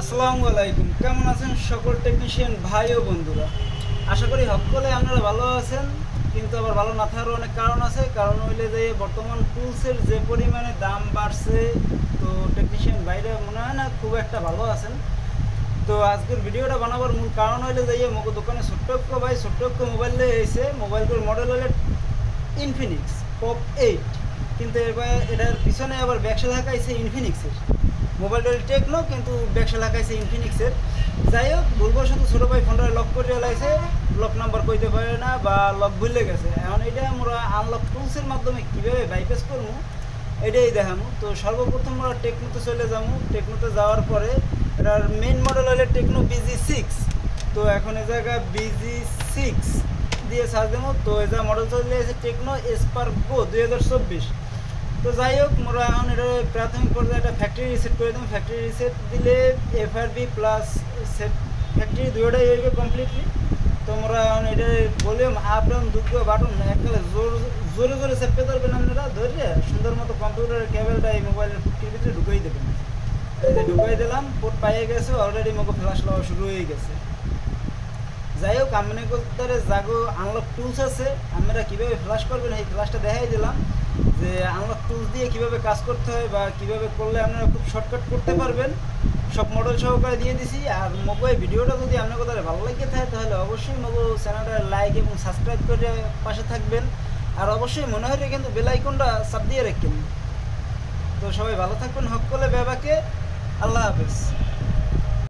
আসসালামু আলাইকুম, কেমন আছেন সকল টেকনিশিয়ান ভাই ও বন্ধুরা? আশা করি সকলে আপনারা ভালো আছেন, কিন্তু আবার ভালো না থাকার অনেক কারণ আছে। কারণ হইলে যে বর্তমান টুলসের যে পরিমাণে দাম বাড়ছে, তো টেকনিশিয়ান ভাইরা মনে হয় না খুব একটা ভালো আছেন। তো আজকের ভিডিওটা বানাবার মূল কারণ হইলে যে মোগো দোকানে ছোট্ট ভাই ছোট্ট মোবাইল নিয়ে এসে, মোবাইলটার মডেল হলে ইনফিনিক্স পপ 8, কিন্তু এবার এটার পিছনে আবার ব্যবসা দেখাইছে ইনফিনিক্সের। মোবাইলটা টেকনো, কিন্তু ব্যবসা লাগাইছে ইনফিনিক্সের। যাই হোক, ভুলবশত ছোটো ভাই ফোনটা লক করে লাইছে, লক নাম্বার কইতে পারে না বা লক ভুলে গেছে। এখন এটা আমরা আনলক টুলসের মাধ্যমে কীভাবে বাইপাস করবো এটাই দেখাবো। তো সর্বপ্রথম আমরা টেকনোতে চলে যাবো। টেকনোতে যাওয়ার পরে এটার মেন মডেল হলে টেকনো BG6। তো এখন এ জায়গায় BG6 দিয়ে সার্চ দেবো। তো এ যা মডেল চলে এসে টেকনো স্পার্ক গো 2024। তো যাই হোক, মোরা এখন এটা প্রাথমিক পর্যায়ে একটা ফ্যাক্টরি রিসেট করে দেবো। ফ্যাক্টরি রিসেট দিলে FRB প্লাস সেট ফ্যাক্টরি দুটোটাই হইবে কমপ্লিটলি। তো মোরা এখন এটা ভলিউম আপ ডাউন দুটো বাটন এককালে জোরে জোরে চেপে ধরবেন। আপনারা ধরে সুন্দর মতো কম্পিউটারের কেবলটা এই মোবাইলের ফুটকির ভিতরে ঢুকাই দেবেন। এই যে ঢুকাই দিলাম, পোর্ট পাইয়ে গেছে, অলরেডি মোকে ফ্ল্যাশ লওয়া শুরু হয়ে গেছে। যাই হোক, আপনার কোথায় জাগো আনলক টুলস আছে, আপনারা কীভাবে ফ্ল্যাশ করবেন এই ফ্ল্যাশটা দেখাই দিলাম, যে আনলক টুলস দিয়ে কীভাবে কাজ করতে হয় বা কীভাবে করলে আপনারা খুব শর্টকাট করতে পারবেন, সব মডেল সহকারে দিয়ে দিছি। আর মোগো এই ভিডিওটা যদি আপনার কোথায় ভালো লাগে থাকে, তাহলে অবশ্যই মোগো চ্যানেলটা লাইক এবং সাবস্ক্রাইব করে পাশে থাকবেন। আর অবশ্যই মনে হয় কিন্তু বেল আইকনটা চাপ দিয়ে রাখবেন। তো সবাই ভালো থাকবেন, সকলে ব্যাবাকে আল্লাহ হাফেজ।